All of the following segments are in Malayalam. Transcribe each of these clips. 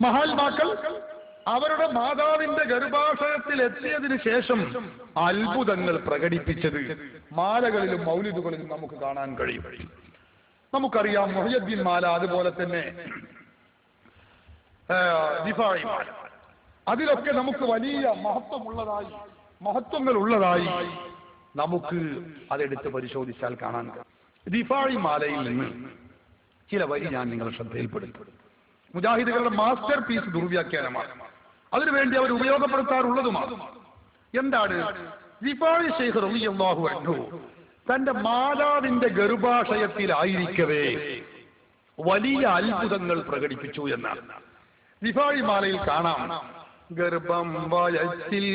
മഹാത്മാക്കൾ അവരുടെ മാതാവിന്റെ ഗർഭാശയത്തിൽ എത്തിയതിനു ശേഷം അത്ഭുതങ്ങൾ പ്രകടിപ്പിച്ചത് മാലകളിലും മൗലിദുകളിലും നമുക്ക് കാണാൻ കഴിയും. നമുക്കറിയാം മുഹയ്യദ്ദീൻ മാല, അതുപോലെ തന്നെ ദിഫാഇ മാല, അതിലൊക്കെ നമുക്ക് വലിയ മഹത്വങ്ങൾ ഉള്ളതായി നമുക്ക് അതെടുത്ത് പരിശോധിച്ചാൽ കാണാൻ കഴിയും. ദിഫാഇ മാലയിൽ നിന്ന് ചില വരി ഞാൻ നിങ്ങളുടെ ശ്രദ്ധയിൽപ്പെടുത്തും. മുജാഹിദുകളുടെ മാസ്റ്റർ പീസ് ദുർവ്യാഖ്യാനമാണ്, അതിനുവേണ്ടി അവർ ഉപയോഗപ്പെടുത്താറുള്ളതുമാണ്. എന്താണ്? ദിഫാഇ ശൈഖ് റളിയല്ലാഹു അൻഹു തന്റെ മാതാവിന്റെ ഗർഭാശയത്തിലായിരിക്കവേ വലിയ അത്ഭുതങ്ങൾ പ്രകടിപ്പിച്ചു എന്നാണ്. ദിഫാഇ മാലയിൽ കാണാം, ഗർഭം വയറ്റിൽ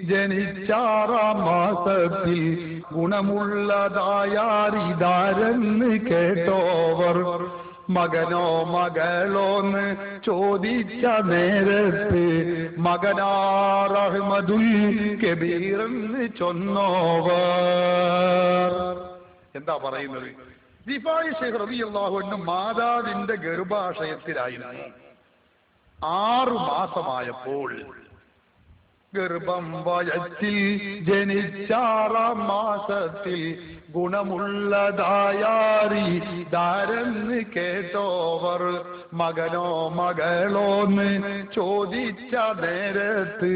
ജനിച്ചാറാം മാസത്തിൽ ഗുണമുള്ളതായാരിതാരെന്ന് കേട്ടോവർ മകനോ മകളോന്ന് ചോദിച്ച നേരത്ത് മകനാർ അഹ്മദുൽ കബീറെന്ന് ചൊന്നോവർ. എന്താ പറയുന്നത്? ദിഫാഇ ശൈഖ് റളിയല്ലാഹു അൻഹു മാതാവിന്റെ ഗർഭാശയത്തിലായിരുന്നു. 6 മാസമായപ്പോൾ ഗർഭം വയറ്റിൽ ജനിച്ചാറാം മാസത്തിൽ ഗുണമുള്ളതായാരി ധാരെന്ന് കേട്ടോവർ മകനോ മകളോന്ന് ചോദിച്ച നേരത്ത്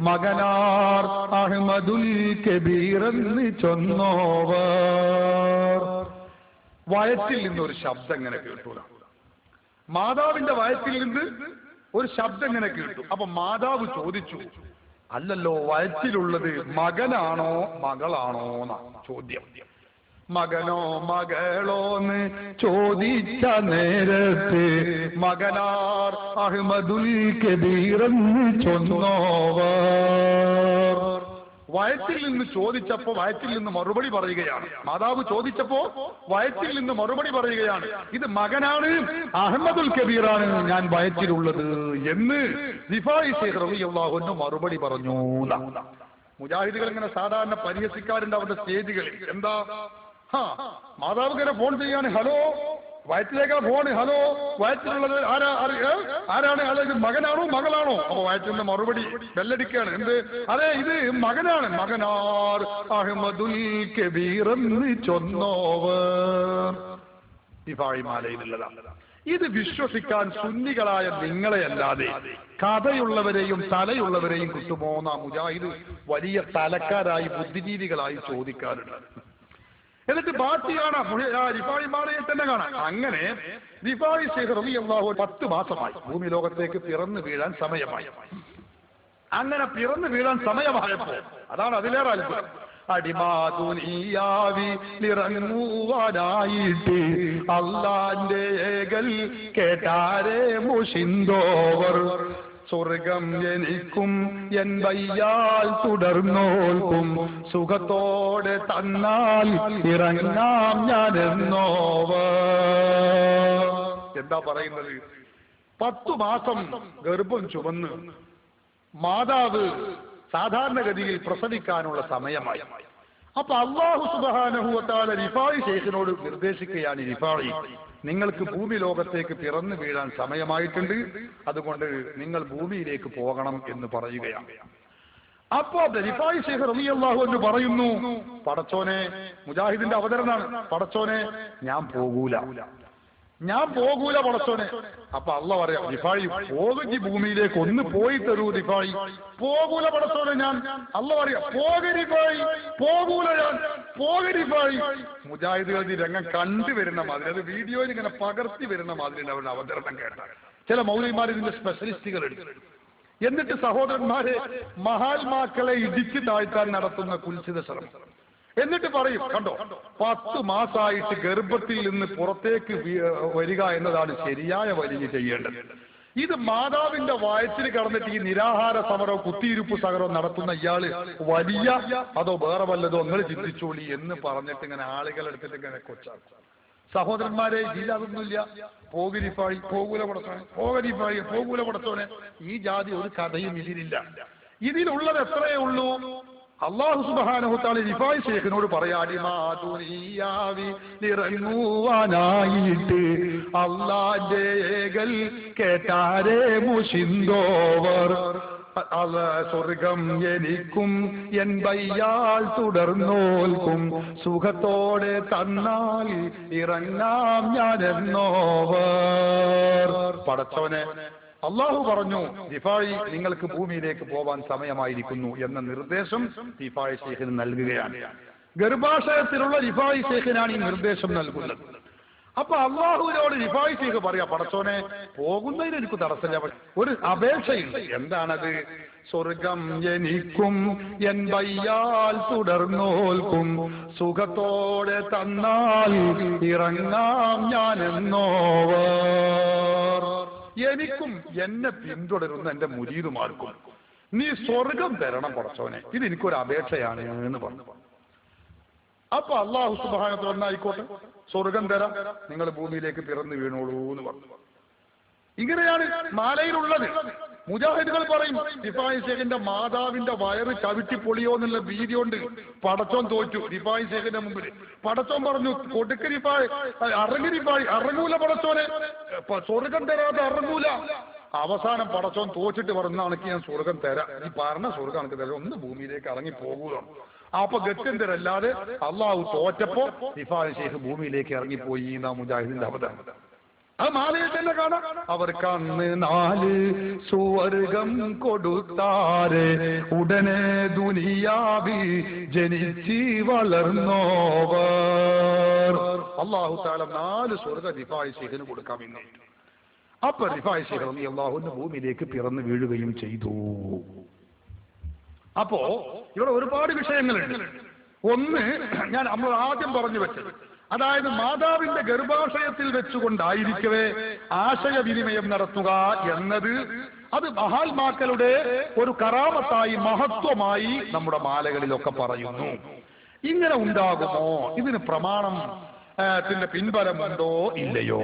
മകനാർ അഹ്മദുൽ കബീറെന്ന് ചൊന്നോവർ. വയറ്റിൽ നിന്നൊരു ശബ്ദം ഇങ്ങനെ കേട്ടു. മാതാവിന്റെ വയറ്റിൽ നിന്ന് ഒരു ശബ്ദം ഇങ്ങനെ കേട്ടു. അപ്പൊ മാതാവ് ചോദിച്ചു, അല്ലല്ലോ, വയറ്റിലുള്ളത് മകനാണോ മകളാണോ എന്നാ ചോദ്യം. മകനോ മകളോന്ന് ചോദിച്ച നേരത്ത് മകനാർ അഹ്മദുൽ കബീറെന്ന് ചൊന്നോവർ. വയറ്റിൽ നിന്ന് ചോദിച്ചപ്പോ വയറ്റിൽ നിന്ന് മറുപടി പറയുകയാണ്. മാതാവ് ചോദിച്ചപ്പോ വയറ്റിൽ നിന്ന് മറുപടി പറയുകയാണ്, ഇത് മകനാണ്, അഹ്മദുൽ കബീറാണ് ഞാൻ വയറ്റിലുള്ളത് എന്ന് ദിഫാഇ ശൈഖ് റളിയല്ലാഹു അൻഹു മറുപടി പറഞ്ഞു. മുജാഹിദുകൾ ഇങ്ങനെ സാധാരണ പരിഹസിക്കാറുണ്ട് അവരുടെ സ്റ്റേജുകളിൽ. എന്താ, മാതാവ് ഇങ്ങനെ ഫോൺ ചെയ്യാണ്, ഹലോ, വയറ്റിലേക്കാ ഫോൺ, ഹലോ, വയറ്റിലുള്ളത് ആരാണ്? അതെ, ഇത് മകനാണോ മകളാണോ? അപ്പൊ വയറ്റിന്റെ മറുപടി ബെല്ലടിക്കാണ്. എന്ത്? അതെ, ഇത് മകനാണ്, മകനാർ അഹ്മദുൽ കബീറെന്ന് ചൊന്നോവർ. ദിഫാഇ മാലയിലുള്ളതാണ്. ഇത് വിശ്വസിക്കാൻ സുന്നികളായ നിങ്ങളെയല്ലാതെ കഥയുള്ളവരെയും തലയുള്ളവരെയും കിട്ടുമോന്ന മുജാഹിദ് വലിയ തലക്കാരായി ബുദ്ധിജീവികളായി ചോദിക്കാറുണ്ട്. എന്നിട്ട് ബാക്കിയാണ് ദിഫാഇ മാലയിൽ തന്നെ കാണാം. അങ്ങനെ ദിഫാഇ ശൈഖ് റളിയല്ലാഹു 10 മാസമായി ഭൂമി ലോകത്തേക്ക് പിറന്നു വീഴാൻ സമയമായി. അങ്ങനെ പിറന്നു വീഴാൻ സമയമായപ്പോ അതാണ് അതിലേറെ അത്ഭുതം. അടിമാതുനിയാവിലിറങ്ങുവാനായിട്ട് അല്ലാന്റെ ഏകൽ കേട്ടാരേ മുഷിന്തോവർ സ്വർഗം എനിക്കും എൻ വയ്യാൽ തുടർന്നോൽക്കും സുഖത്തോടെ തന്നാൽ ഇറങ്ങാം ഞാനെന്നോവർ. എന്താ പറയുന്നത്? 10 മാസം ഗർഭം ചുമന്ന് മാതാവ് സാധാരണഗതിയിൽ പ്രസവിക്കാനുള്ള സമയമായി. അപ്പൊ അല്ലാഹു സുബ്ഹാനഹു വ തആല ദിഫാഇ ശൈഖിനോട് നിർദ്ദേശിക്കുകയാണ്, ദിഫാഇ, നിങ്ങൾക്ക് ഭൂമി ലോകത്തേക്ക് പിറന്നു വീഴാൻ സമയമായിട്ടുണ്ട്, അതുകൊണ്ട് നിങ്ങൾ ഭൂമിയിലേക്ക് പോകണം എന്ന് പറയുകയാണ്. അപ്പോ ദിഫാഇ ശൈഖ് റളിയല്ലാഹു അൻഹു പറയുന്നു, പടച്ചോനെ, മുജാഹിദിന്റെ അവതരണമാണ്, പടച്ചോനെ ഞാൻ പോകൂല പടച്ചോനെ. അപ്പൊ അള്ളാഹ് പറയാം, ദിഫാഇ പോകി ഭൂമിയിലേക്ക് ഒന്ന് പോയി തരൂ ദിഫാഇ. പോകൂല പടച്ചോനെ ഞാൻ. അള്ളാഹ് പറയാം, പോകൂല ഞാൻ. മുജാഹിദുകൾ ഈ രംഗം കണ്ടുവരുന്ന മാതിരി, അത് വീഡിയോയിൽ ഇങ്ങനെ പകർത്തി വരുന്ന മാതിരി അവരുടെ അവതരണം കേട്ടാൽ ചില മൗലവിമാർ ഇതിന്റെ സ്പെഷ്യലിസ്റ്റുകൾ എടുക്കും. എന്നിട്ട് സഹോദരന്മാരെ, മഹാത്മാക്കളെ ഇടിച്ചു താഴ്ത്താൻ നടത്തുന്ന കുൽസിത ശ്രമം. എന്നിട്ട് പറയും, കണ്ടോ, 10 മാസമായിട്ട് ഗർഭത്തിൽ നിന്ന് പുറത്തേക്ക് വരിക എന്നതാണ് ശരിയായ വലിയ ചെയ്യേണ്ടത്. ഇത് മാതാവിന്റെ വയറ്റിൽ കടന്നിട്ട് ഈ നിരാഹാര സമരവും കുത്തിയിരുപ്പ് സമരവും നടത്തുന്ന ഇയാള് വലിയ അതോ വേറെ വല്ലതോ നിങ്ങൾ ചിന്തിച്ചോളി എന്ന് പറഞ്ഞിട്ട് ഇങ്ങനെ ആളുകൾ എടുത്തിട്ട് ഇങ്ങനെ കൊച്ചാക്കും. സഹോദരന്മാരെ, ഇതിലതൊന്നുമില്ല. പോകരിപ്പായി പോകൂല പടച്ചോനെ, ഈ ജാതി ഒരു കഥയും ഇതിലില്ല. ഇതിലുള്ളത് എത്രയേ ഉള്ളൂ? അല്ലാഹു സുബ്ഹാനഹു തആല റിഫായി ശൈഖിനോട് പറയാടി മാതുനിയാവി നിറങ്ങുവാനായിട്ട് അല്ലാഹുവിന്റെ ഏകൽ കേട്ടാരേ മുഷിന്തോവർ സ്വർഗം എനിക്കും എൻ ബയ്യാൽ തുടർന്നോൽക്കും സുഖത്തോടെ തന്നാൽ ഇറങ്ങാം ഞാനെന്നോവർ. പടച്ചവനെ, അള്ളാഹു പറഞ്ഞു റിഫായി നിങ്ങൾക്ക് ഭൂമിയിലേക്ക് പോവാൻ സമയമായിരിക്കുന്നു എന്ന നിർദ്ദേശം റിഫായി ശൈഖിന് നൽകുകയാണ്. ഗർഭാശയത്തിലുള്ള റിഫായി ശൈഖിനാണ് ഈ നിർദ്ദേശം നൽകുന്നത്. അപ്പൊ അള്ളാഹുവിനോട് റിഫായി ശൈഖ് പറയാ, പടച്ചോനെ പോകുന്നതിന് എനിക്ക് തടസ്സമില്ല, ഒരു അപേക്ഷയുണ്ട്. എന്താണത്? സ്വർഗം എനിക്കും എൻ ബയ്യാൽ തുടർന്നോൽക്കും സുഖത്തോടെ തന്നാൽ ഇറങ്ങാം ഞാനെന്നോവർ. എനിക്കും എന്നെ പിന്തുടരുന്ന എന്റെ മുരീദുമാർക്കും നീ സ്വർഗം തരണം പടച്ചോനെ, ഇത് എനിക്കൊരു അപേക്ഷയാണ് എന്ന് പറഞ്ഞു. അപ്പൊ അള്ളാഹു സുബ്ഹാനഹു വ തആല ആയിക്കോട്ടെ സ്വർഗം തരാം, നിങ്ങൾ ഭൂമിയിലേക്ക് പിറന്നു വീണോളൂ എന്ന് പറഞ്ഞു. ഇങ്ങനെയാണ് മാലയിലുള്ളത്. മുജാഹിദുകൾ പറയും റിഫായി ശൈഖിന്റെ മാതാവിന്റെ വയറ് ചവിട്ടിപ്പൊളിയോ എന്നുള്ള ഭീതി കൊണ്ട് പടച്ചോൻ തോറ്റു റിഫായി ശൈഖിന്റെ മുമ്പിൽ. പടച്ചോൻ പറഞ്ഞു കൊടുക്ക് റിഫായി, ഇറങ്ങി റിഫായി, ഇറങ്ങൂല പടച്ചോനെ, സ്വർഗം തരാതെ ഇറങ്ങൂല. അവസാനം പടച്ചോൻ തോച്ചിട്ട് പറഞ്ഞാണെങ്കിൽ ഞാൻ സ്വർഗം തരാം, ഈ പറഞ്ഞ സ്വർഗം എനിക്ക് തരാം, ഒന്ന് ഭൂമിയിലേക്ക് ഇറങ്ങി പോകുക. അപ്പൊ ഗത്യന്തരല്ലാതെ അള്ളാഹു തോറ്റപ്പോ റിഫായി ശൈഖ് ഭൂമിയിലേക്ക് ഇറങ്ങിപ്പോയി എന്നാ മുജാഹിദിന്റെ അവതാരം. അത് മാലയിൽ തന്നെ കാണാം. അവർക്ക് അന്ന് 4 സ്വർഗം കൊടുത്താരെ ഉടനെ ദുനിയാവി ജനിച്ച് വളർന്നോവർ. അല്ലാഹു തആല 4 സ്വർഗ റിഫായി ശൈഖിന് കൊടുക്കാൻ വേണ്ടി. അപ്പൊ റിഫായി ശൈഖ് റളിയല്ലാഹുവിന്റെ ഭൂമിയിലേക്ക് പിറന്നു വീഴുകയും ചെയ്തു. അപ്പോ ഇവിടെ ഒരുപാട് വിഷയങ്ങളുണ്ട്. ഒന്ന് ഞാൻ നമ്മൾ ആദ്യം പറഞ്ഞു വെച്ചത്, അതായത് മാതാവിന്റെ ഗർഭാശയത്തിൽ വെച്ചുകൊണ്ടായിരിക്കവേ ആശയവിനിമയം നടത്തുക എന്നത് അത് മഹാത്മാക്കളുടെ ഒരു കറാമത്തായി മഹത്വമായി നമ്മുടെ മാലകളിലൊക്കെ പറയുന്നു. ഇങ്ങനെ ഉണ്ടാകുമോ? ഇതിന് പ്രമാണത്തിന്റെ പിൻബലമുണ്ടോ ഇല്ലയോ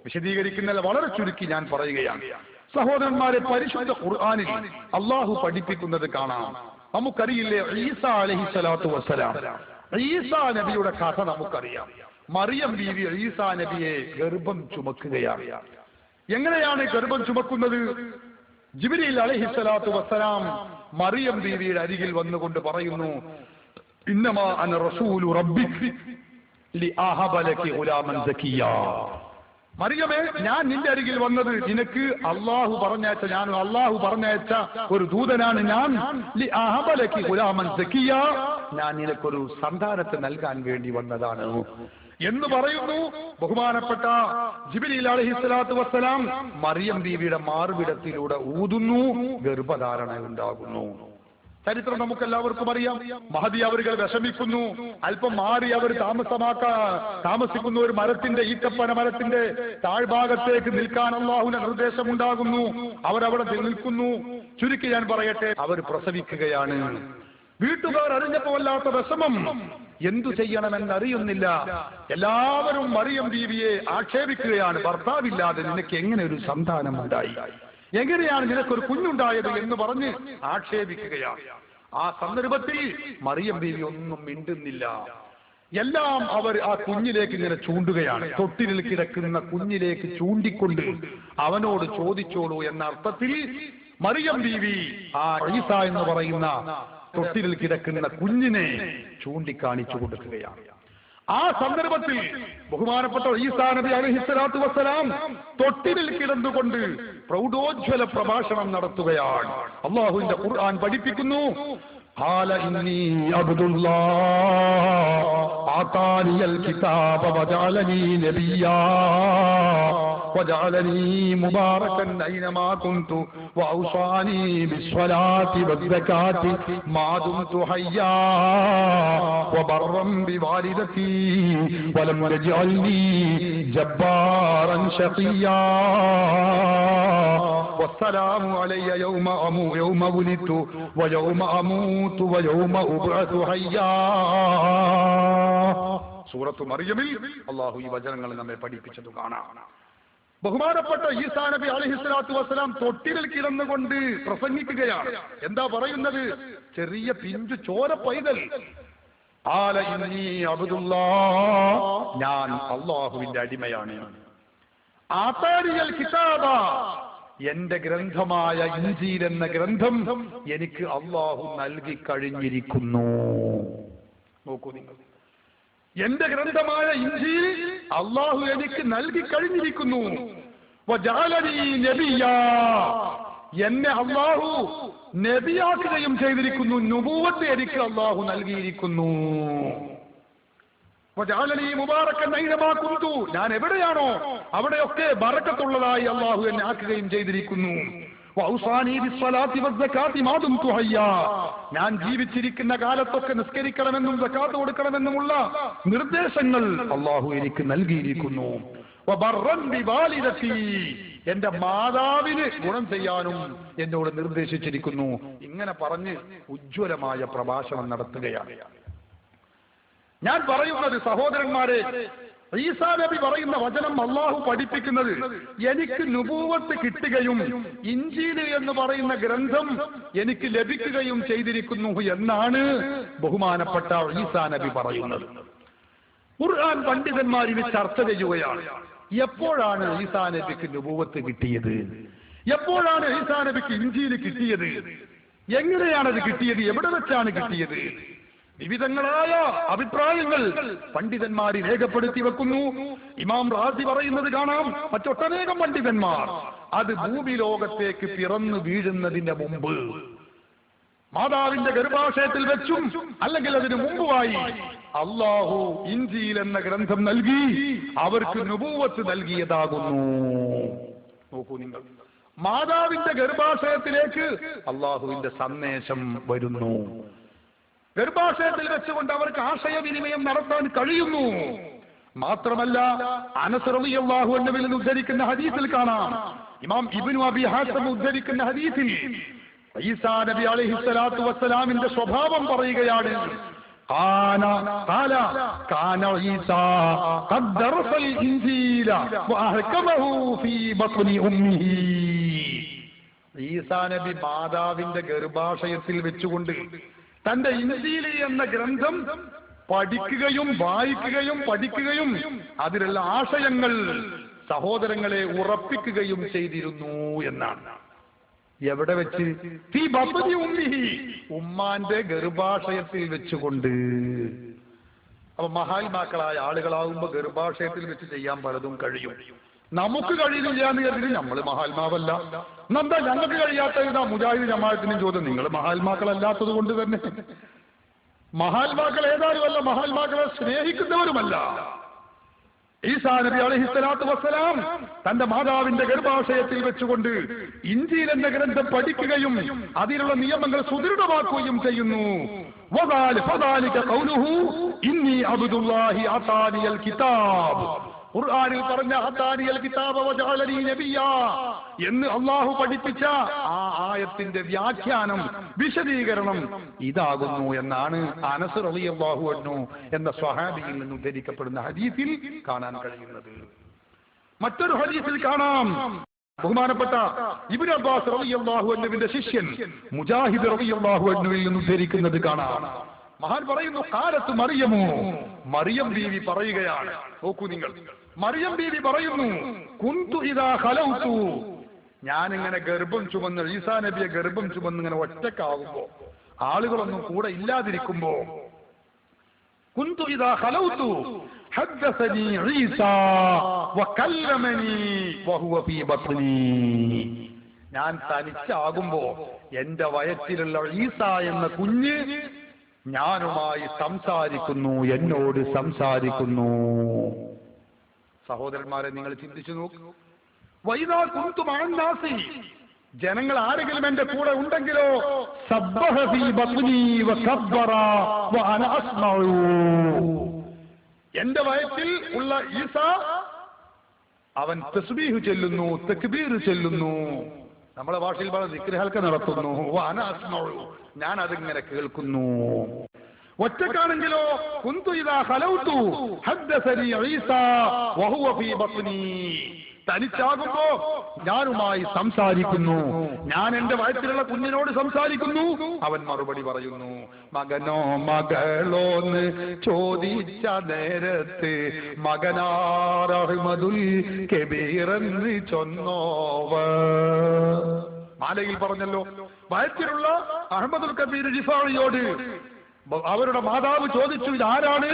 വിശദീകരിക്കുന്നതിൽ വളരെ ചുരുക്കി ഞാൻ പറയുകയാണ്. സഹോദരന്മാരെ, പരിശുദ്ധ ഖുർആനിൽ അള്ളാഹു പഠിപ്പിക്കുന്നത് കാണാം. നമുക്കറിയില്ലേ ഈസാ അലൈഹിസ്സലാത്തു വസ്സലാം, ഈസാ നബിയുടെ കഥ നമുക്കറിയാം. മറിയം ബീവി ഈസാ നബിയെ ഗർഭം ചുമക്കുകയാണ്. എങ്ങനെയാണ് ഗർഭം ചുമക്കുന്നത്? ജിബ്രീൽ അലൈഹിസ്സലാത്തു വസ്സലാം മറിയം ബീവിയുടെ അരികിൽ വന്നുകൊണ്ട് പറയുന്നു, ഇന്നമാ അന റസൂലു റബ്ബിക് ലിഅഹബ ലകി ഗുലാമൻ സക്കിയ്യാ. മറിയമേ, ഞാൻ നിന്റെ അരികിൽ വന്നത് നിനക്ക് അള്ളാഹു പറഞ്ഞയച്ച ഒരു ദൂതനാണ് ഞാൻ. ലിഅഹബ ലകി ഗുലാമൻ സക്കിയ്യാ, ഞാൻ നിനക്കൊരു സന്താനത്തെ നൽകാൻ വേണ്ടി വന്നതാണ് എന്ന് പറയുന്നു. ബഹുമാനപ്പെട്ട ജിബ്രീൽ അലൈഹിസ്സലാത്തു വസ്സലാം മറിയം ബീവിയുടെ മാർവിടത്തിലൂടെ ഊതുന്നു, ഗർഭധാരണ ഉണ്ടാകുന്നു. ചരിത്രം നമുക്കെല്ലാവർക്കും അറിയാം. മഹദി അവരുകൾ വിഷമിക്കുന്നു. അല്പം മാറി അവർ താമസിക്കുന്ന ഒരു മരത്തിന്റെ, ഈത്തപ്പന മരത്തിന്റെ താഴ്ഭാഗത്തേക്ക് നിൽക്കാൻ അല്ലാഹുവിന്റെ നിർദ്ദേശമുണ്ടാകുന്നു. അവരവിടെ നിൽക്കുന്നു. ചുരുക്കി ഞാൻ പറയട്ടെ, അവർ പ്രസവിക്കുകയാണ്. വീട്ടുകാർ അറിഞ്ഞപ്പോ വല്ലാത്ത വിഷമം, എന്തു ചെയ്യണമെന്നറിയുന്നില്ല. എല്ലാവരും മറിയം ബീവിയെ ആക്ഷേപിക്കുകയാണ്. ഭർത്താവില്ലാതെ നിനക്ക് എങ്ങനെ ഒരു സന്താനം ഉണ്ടായി, എങ്ങനെയാണ് നിനക്കൊരു കുഞ്ഞുണ്ടായത് എന്ന് പറഞ്ഞ് ആക്ഷേപിക്കുകയാണ്. ആ സന്ദർഭത്തിൽ മറിയം ബീവി ഒന്നും മിണ്ടുന്നില്ല. എല്ലാം അവർ ആ കുഞ്ഞിലേക്ക് ഇങ്ങനെ ചൂണ്ടുകയാണ്. തൊട്ടിലിൽ കിടക്കുന്ന കുഞ്ഞിലേക്ക് ചൂണ്ടിക്കൊണ്ട് അവനോട് ചോദിച്ചോളൂ എന്ന അർത്ഥത്തിൽ മറിയം ബീവി ആ ഈസാ എന്ന് പറയുന്ന തൊട്ടിലിൽ കിടക്കുന്ന കുഞ്ഞിനെ ചൂണ്ടിക്കാണിച്ചു കൊടുക്കുകയാണ്. ആ സന്ദർഭത്തിൽ ബഹുമാനപ്പെട്ട ഈസാ നബി അലൈഹിസ്സലാത്തു വസ്സലാം തൊട്ടിലിൽ കിടന്നുകൊണ്ട് പ്രൗഢോജ്വല പ്രഭാഷണം നടത്തുകയാണ്. അല്ലാഹുവിന്റെ ഖുർആൻ പഠിപ്പിക്കുന്നു, ഖാല ഇന്നി അബ്ദുല്ലാഹ് ആതാനിയൽ കിതാബ വജഅലനി നബിയ്യാ വജഅലനി മുബാറകൻ ഐനമാ കുന്തു വഔസാനി ബിസ്സലാത്തി വസ്സകാത്തി മാ ദുംതു ഹയ്യാ വബർറൻ ബിവാലിദതി വലം യജ്അൽനി ജബ്ബാറൻ ശഖിയ്യാ വസ്സലാമു അലയ്യ യൗമ വുലിദതു വയൗമ അമൂതു വയൗമ ഉബ്അതു ഹയ്യാ. സൂറത്തു മറിയമിൽ അല്ലാഹു ഈ വചനങ്ങൾ നമ്മെ പഠിപ്പിച്ചത് കാണാം. ബഹുമാനപ്പെട്ട ഈസാ നബി അലൈഹിസ്സലാത്തു വസ്സലാം തൊട്ടിലിൽ കിടന്നുകൊണ്ട് പ്രസംഗിക്കുകയാണ്. എന്താ പറയുന്നത്? ചെറിയ പിഞ്ചു ചോര പൈതൽ, ആല ഇന്നീ അബ്ദുല്ലാഹ്, ഞാൻ അല്ലാഹുവിന്റെ അടിമയാണ്. ആതാനിയൽ കിതാബ, എന്റെ ഗ്രന്ഥമായ ഇൻജീൽ എന്ന ഗ്രന്ഥം എനിക്ക് അല്ലാഹു നൽകി കഴിഞ്ഞിരിക്കുന്നു. നോക്കൂ നിങ്ങൾ, എന്റെ ഗ്രന്ഥമായ ഇൻജീൽ അല്ലാഹു എനിക്ക് നൽകി കഴിഞ്ഞിരിക്കുന്നു. വജഅലനീ നബിയ്യാ, എന്നെ അല്ലാഹു നബിയാക്കുകയും ചെയ്തിരിക്കുന്നു. നുബുവത്ത് എനിക്ക് അല്ലാഹു നൽകിയിരിക്കുന്നു. വജഅലനീ മുബാറക്കൻ ഐനമാ കുന്തു, ഞാൻ എവിടെയാണോ അവിടെയൊക്കെ ബറക്കത്തുള്ളതായി അല്ലാഹു എന്നെ ആക്കുകയും ചെയ്തിരിക്കുന്നു. വഔസാനി ബിസ്സലാത്തി വസ്സകാത്തി മാ ദുംതു ഹയ്യാ, ഞാൻ ജീവിച്ചിരിക്കുന്ന കാലത്തൊക്കെ നിസ്കരിക്കണമെന്നും സകാത്ത് കൊടുക്കണമെന്നുമുള്ള നിർദ്ദേശങ്ങൾ അല്ലാഹു എനിക്ക് നൽകിയിരിക്കുന്നു. വബർറൻ ബിവാലിദതി, എന്റെ മാതാവിന് ഗുണം ചെയ്യാനും എന്നോട് നിർദ്ദേശിച്ചിരിക്കുന്നു. ഇങ്ങനെ പറഞ്ഞ് ഉജ്ജ്വലമായ പ്രഭാഷണം നടത്തുകയാണ്. ഞാൻ പറയുന്നത് സഹോദരന്മാരെ, ഈസാ നബി പറയുന്ന വചനം അല്ലാഹു പഠിപ്പിക്കുന്നത് എനിക്ക് നുബൂവത്ത് കിട്ടുകയും ഇൻജീൽ എന്ന് പറയുന്ന ഗ്രന്ഥം എനിക്ക് ലഭിക്കുകയും ചെയ്തിരിക്കുന്നു എന്നാണ് ബഹുമാനപ്പെട്ട ഈസാ നബി പറയുന്നത്. ഖുർആൻ പണ്ഡിതന്മാരിന് ചർച്ച ചെയ്യുകയാണ്, എപ്പോഴാണ് ഈസാ നബിക്ക് നുബൂവത്ത് കിട്ടിയത്, എപ്പോഴാണ് ഈസാ നബിക്ക് ഇൻജീൽ കിട്ടിയത്, എങ്ങനെയാണത് കിട്ടിയത്, എവിടെ വെച്ചാണ് കിട്ടിയത്? വിവിധങ്ങളായ അഭിപ്രായങ്ങൾ പണ്ഡിതന്മാർ രേഖപ്പെടുത്തി വെക്കുന്നു. ഇമാം റാസി പറയുന്നത് കാണാം, മറ്റൊട്ടനേകം പണ്ഡിതന്മാർ അത് ഭൂമി ലോകത്തേക്ക് പിറന്നു വീഴുന്നതിന്റെ മുമ്പ്, മാതാവിന്റെ ഗർഭാശയത്തിൽ വെച്ചും അല്ലെങ്കിൽ അതിനു മുമ്പുമായി അല്ലാഹു ഇൻജീൽ എന്ന ഗ്രന്ഥം നൽകി അവർക്ക് നുബൂവത്ത് നൽകിയതാകുന്നു. നോക്കൂ നിങ്ങൾ, മാതാവിന്റെ ഗർഭാശയത്തിലേക്ക് അല്ലാഹുവിന്റെ സന്ദേശം വരുന്നു. ഗർഭാശയത്തിൽ വെച്ചുകൊണ്ട് അവർക്ക് ആശയവിനിമയം നടത്താൻ കഴിയുന്നു. മാത്രമല്ല, അനസ് റളിയല്ലാഹു അൻഹുവിൽ നിന്ന് ഉദ്ധരിക്കുന്ന ഹദീസിൽ കാണാം, ഇമാം ഇബ്നു അബി ഹാത്തിം ഉദ്ധരിക്കുന്ന ഹദീസിൽ ഈസാ നബി അലൈഹിസ്സലാത്തു വസ്സലാമിന്റെ സ്വഭാവം പറയുകയാണ്. കാന ഈസാ ഖദ് ദറസൽ ഇൻജീല വഅഹ്കമഹു ഫീ ബത്നി ഉമ്മിഹി. ഈസാ നബി മാതാവിന്റെ ഗർഭാശയത്തിൽ വെച്ചുകൊണ്ട് തന്റെ ഇൻജീൽ എന്ന ഗ്രന്ഥം പഠിക്കുകയും വായിക്കുകയും പഠിക്കുകയും അതിലുള്ള ആശയങ്ങൾ സഹോദരങ്ങളെ ഉറപ്പിക്കുകയും ചെയ്തിരുന്നു എന്നാണ്. എവിടെ വെച്ച്? ഫീ ബത്നി ഉമ്മിഹി, ഉമ്മാന്റെ ഗർഭാശയത്തിൽ വെച്ചുകൊണ്ട്. അപ്പൊ മഹാത്മാക്കളായ ആളുകളാവുമ്പോ ഗർഭാശയത്തിൽ വെച്ച് ചെയ്യാൻ പലതും കഴിയും. നമുക്ക് കഴിയുന്നില്ല എന്ന് കരുതി നമ്മൾ മഹാത്മാവല്ല. എന്താ ഞങ്ങൾക്ക് കഴിയാത്ത മുജാഹിദ് ജമാഅത്തിനും ചോദ്യം, നിങ്ങൾ മഹാത്മാക്കളല്ലാത്തത് കൊണ്ട് തന്നെ. മഹാത്മാക്കൾ ഏതാരുമല്ല, മഹാത്മാക്കളെ സ്നേഹിക്കുന്നവരുമല്ല. ഈസാ നബി അലൈഹിസ്സലാത്തു വസ്സലാം തന്റെ മാതാവിന്റെ ഗർഭാശയത്തിൽ വെച്ചുകൊണ്ട് ഇൻജീൽ എന്ന ഗ്രന്ഥം പഠിക്കുകയും അതിലുള്ള നിയമങ്ങൾ സുദൃഢമാക്കുകയും ചെയ്യുന്നു. ഫദാലിക ഖൗലുഹു ഇന്നി അബ്ദുല്ലാഹി അതാനിയൽ കിതാബ്, ഖുർആനിൽ പറഞ്ഞ അതാനിയൽ കിതാബ വജഅലനി നബിയ്യാ എന്ന് അല്ലാഹു പഠിപ്പിച്ച ആ ആയത്തിന്റെ വ്യാഖ്യാനം, വിശദീകരണം ഇതാകുന്നു എന്നാണ് അനസ് റളിയല്ലാഹു അൻഹു എന്ന സ്വഹാബിയിൽ നിന്ന് ഉദ്ധരിക്കപ്പെടുന്ന ഹദീസിൽ കാണാൻ കഴിയുന്നത്. മറ്റൊരു ഹദീസിൽ കാണാം, ബഹുമാനപ്പെട്ട ഇബ്നു അബ്ബാസ് റളിയല്ലാഹു അൻഹുവിന്റെ ശിഷ്യൻ മുജാഹിദ് റളിയല്ലാഹു അൻഹുവിൽ നിന്ന് ഉദ്ധരിക്കുന്നത് കാണാം. മഹാൻ പറയുന്നു, ഖാലത്ത് മറിയമു, മറിയം ബീവി പറയുകയാണ്. നോക്കൂ നിങ്ങൾ, മറിയം ബീവി പറയുന്നു, കുന്തു ഇദാ ഖലൗതു, ഞാനിങ്ങനെ ഗർഭം ചുമന്ന്, ഈസാ നബിയെ ഗർഭം ചുമന്ന് ഇങ്ങനെ ഒറ്റക്കാകുമ്പോ, ആളുകളൊന്നും കൂടെ ഇല്ലാതിരിക്കുമ്പോ, കുന്തു ഇദാ ഖലൗതു ഹദ്ദസനി ഈസാ വകല്ലമനി വഹുവ ഫീ ബത്നി, ഞാൻ തനിച്ചാകുമ്പോ എന്റെ വയറ്റിലുള്ള ഈസാ എന്ന കുഞ്ഞ് ഞാനുമായി സംസാരിക്കുന്നു, എന്നോട് സംസാരിക്കുന്നു. സഹോദരന്മാരെ, നിങ്ങൾ ചിന്തിച്ചു നോക്കൂ. വൈദാ കുന്തു മഅന്നാസി, ജനങ്ങൾ ആരെങ്കിലും എന്റെ കൂടെ ഉണ്ടെങ്കിലോ, സബ്ബഹ ഫീ ബത്നി വകബ്ബറ വഅന അസ്മഉ, എന്റെ വയറ്റിൽ ഉള്ള ഈസാ അവൻ തസ്ബീഹ് ചൊല്ലുന്നു, തക്ബീർ ചൊല്ലുന്നു, നമ്മളെ ഭാഷയിൽ പറഞ്ഞ ദിക്ർ ഹൽക്ക നടത്തുന്നു, വഅന അസ്മഉ, ഞാൻ അതിങ്ങനെ കേൾക്കുന്നു. ഒറ്റക്കാണെങ്കിലോ, കുന്തു ഇദാ ഖലൗതു ഹദ്ദസനി ഈസാ വഹുവ ഫീ ബത്നി, തനിച്ചാകുമ്പോ ഞാനുമായി സംസാരിക്കുന്നു, ഞാൻ എന്റെ വയറ്റിലുള്ള കുഞ്ഞിനോട് സംസാരിക്കുന്നു. അവൻ മറുപടി പറയുന്നു. മകനോ മകളോന്ന് ചോദിച്ച നേരത്ത് മകനാർ അഹ്മദുൽ കബീറെന്ന് ചൊന്നോവ. മാലയിൽ പറഞ്ഞല്ലോ, വയറ്റിലുള്ള അഹ്മദുൽ കബീർ റിഫായിയോട് അവരുടെ മാതാവ് ചോദിച്ചു, ഇതാരാണ്,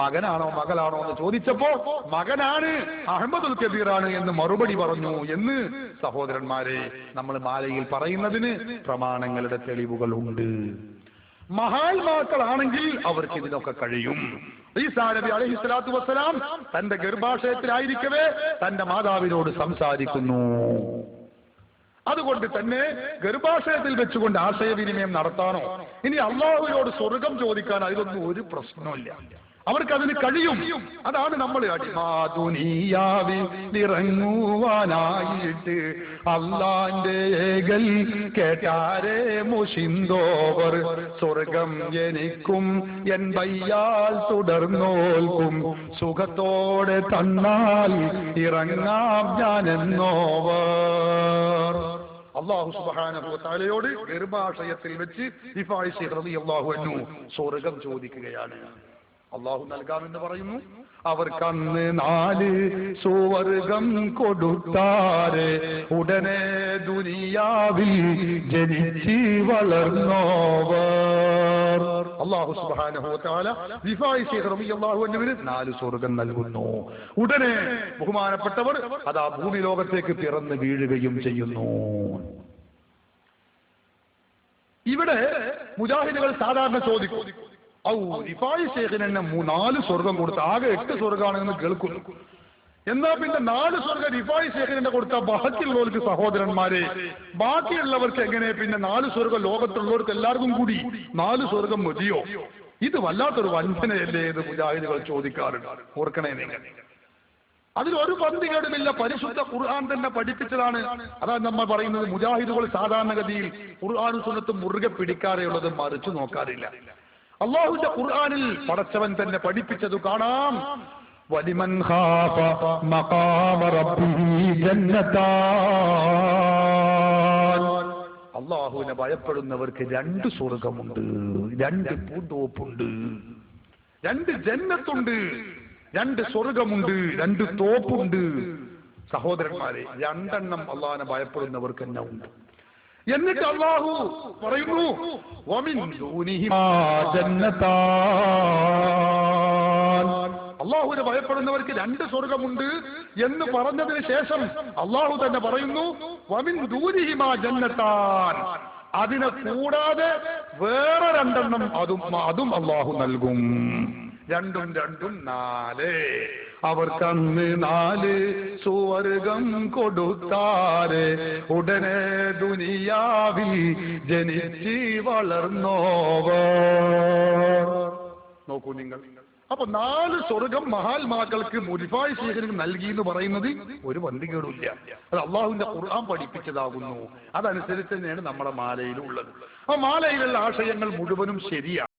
മകനാണോ മകളാണോ എന്ന് ചോദിച്ചപ്പോ മകനാണ്, അഹ്മദുൽ കബീറാണ് എന്ന് മറുപടി പറഞ്ഞു എന്ന് സഹോദരന്മാരെ നമ്മൾ മാലയിൽ പറയുന്നതിന് പ്രമാണങ്ങളുടെ തെളിവുകളുണ്ട്. മഹാത്മാക്കളാണെങ്കിൽ അവർക്ക് ഇതിനൊക്കെ കഴിയും. ഈസാ നബി അലൈഹി സ്വലാത്തു വസ്സലാം തന്റെ ഗർഭാശയത്തിലായിരിക്കവേ തന്റെ മാതാവിനോട് സംസാരിക്കുന്നു. അതുകൊണ്ട് തന്നെ ഗർഭാശയത്തിൽ വെച്ചുകൊണ്ട് ആശയവിനിമയം നടത്താനോ ഇനി അള്ളാഹുവിനോട് സ്വർഗം ചോദിക്കാനോ ഇതൊന്നും ഒരു പ്രശ്നമില്ല. അവർക്കതിന് കഴിയും. അതാണ് നമ്മൾ ഇറങ്ങുവാനായിട്ട് അള്ളാന്റെ ഏകൽ കേട്ടാരേ മുഷിന്തോവർ. സ്വർഗം എനിക്കും എൻ വയ്യാൽ തുടർന്നോൽക്കും സുഖത്തോടെ തന്നാൽ ഇറങ്ങാം ഞാനെന്നോവർ. അല്ലാഹു സുബ്ഹാനഹു വ തആലയോട് ഗർഭാശയത്തിൽ വെച്ച് റിഫായി ശൈഖ് റളിയല്ലാഹു അൻഹു സ്വർഗം ചോദിക്കുകയാണ്. അള്ളാഹു നൽകാമെന്ന് പറയുന്നു. അവർക്കന്ന് 4 സുവർഗം കൊടുത്താരെ ഉടനെ ദുനിയാവിൽ ജനിച്ച് വളർന്നോവർ. അല്ലാഹു സുബ്ഹാനഹു വ തആല റിഫായി ശൈഖ് റളിയല്ലാഹു അൻഹുവിന് 4 സ്വർഗം നൽകുന്നു. ഉടനെ ബഹുമാനപ്പെട്ടവർ അതാ ഭൂമി ലോകത്തേക്ക് പിറന്ന് വീഴുകയും ചെയ്യുന്നു. ഇവിടെ മുജാഹിദുകൾ സാധാരണ ചോദിക്കും, റിഫായി ശൈഖിന് തന്നെ 4 സ്വർഗം കൊടുത്ത ആകെ 8 സ്വർഗമാണെന്ന് കേൾക്കുന്നു. എന്നാ പിന്നെ 4 സ്വർഗം റിഫായി ശൈഖിനെ കൊടുത്ത ബാക്കിയുള്ളവർക്ക് സഹോദരന്മാരെ, ബാക്കിയുള്ളവർക്ക് എങ്ങനെ പിന്നെ 4 സ്വർഗം ലോകത്തുള്ളവർക്ക് എല്ലാവർക്കും കൂടി 4 സ്വർഗം മതിയോ? ഇത് വല്ലാത്തൊരു വഞ്ചനയല്ലേ എന്ന് മുജാഹിദുകൾ ചോദിക്കാറുണ്ട്. ഓർക്കണേ നിങ്ങൾ, അതിലൊരു പന്തികേടുമില്ല. പരിശുദ്ധ ഖുർആൻ തന്നെ പഠിപ്പിച്ചതാണ്. അതാണ് നമ്മൾ പറയുന്നത്, മുജാഹിദുകൾ സാധാരണഗതിയിൽ ഖുർആനും സുന്നത്തും മുറുകെ പിടിക്കാറെയുള്ളത്, മറിച്ചു നോക്കാറില്ല. അള്ളാഹുവിന്റെ ഖുർആനിൽ പടച്ചവൻ തന്നെ പഠിപ്പിച്ചത് കാണാം. വലിമൻ ഖാഫ മഖാമ റബ്ബിഹി ജന്നതാൻ. അള്ളാഹുവിനെ ഭയപ്പെടുന്നവർക്ക് 2 സ്വർഗമുണ്ട്, 2 പൂന്തോപ്പുണ്ട്, 2 ജന്നത്തുണ്ട്, 2 സ്വർഗമുണ്ട്, 2 തോപ്പുണ്ട്. സഹോദരന്മാരെ, 2 എണ്ണം അള്ളാഹിനെ ഭയപ്പെടുന്നവർക്ക് തന്നെ ഉണ്ട്. എന്നിട്ട് അല്ലാഹു പറയുന്നു, വമിൻ ദൂനിഹിമാ ജന്നതാൻ. അല്ലാഹുവിനെ ഭയപ്പെടുന്നവർക്ക് 2 സ്വർഗമുണ്ട് എന്ന് പറഞ്ഞതിന് ശേഷം അല്ലാഹു തന്നെ പറയുന്നു, വമിൻ ദൂനിഹിമാ ജന്നതാൻ. അതിനെ കൂടാതെ വേറെ 2 എണ്ണം അതും അല്ലാഹു നൽകും. 2 4. അവർക്കന്ന് 4 സ്വർഗം കൊടുത്താരെ ഉടനെ ദുനിയാവിൽ ജനിച്ച് വളർന്നോവർ. നോക്കൂ നിങ്ങൾ, അപ്പൊ 4 സ്വർഗം മഹാത്മാക്കൾക്ക് റിഫായി ശൈഖിന് നൽകി എന്ന് പറയുന്നത് ഒരു വന്തികേടുമില്ല. അത് അള്ളാഹുവിന്റെ ഖുർആൻ പഠിപ്പിച്ചതാകുന്നു. അതനുസരിച്ച് തന്നെയാണ് നമ്മുടെ മാലയിലുള്ളത്. ആ മാലയിലുള്ള ആശയങ്ങൾ മുഴുവനും ശരിയാണ്.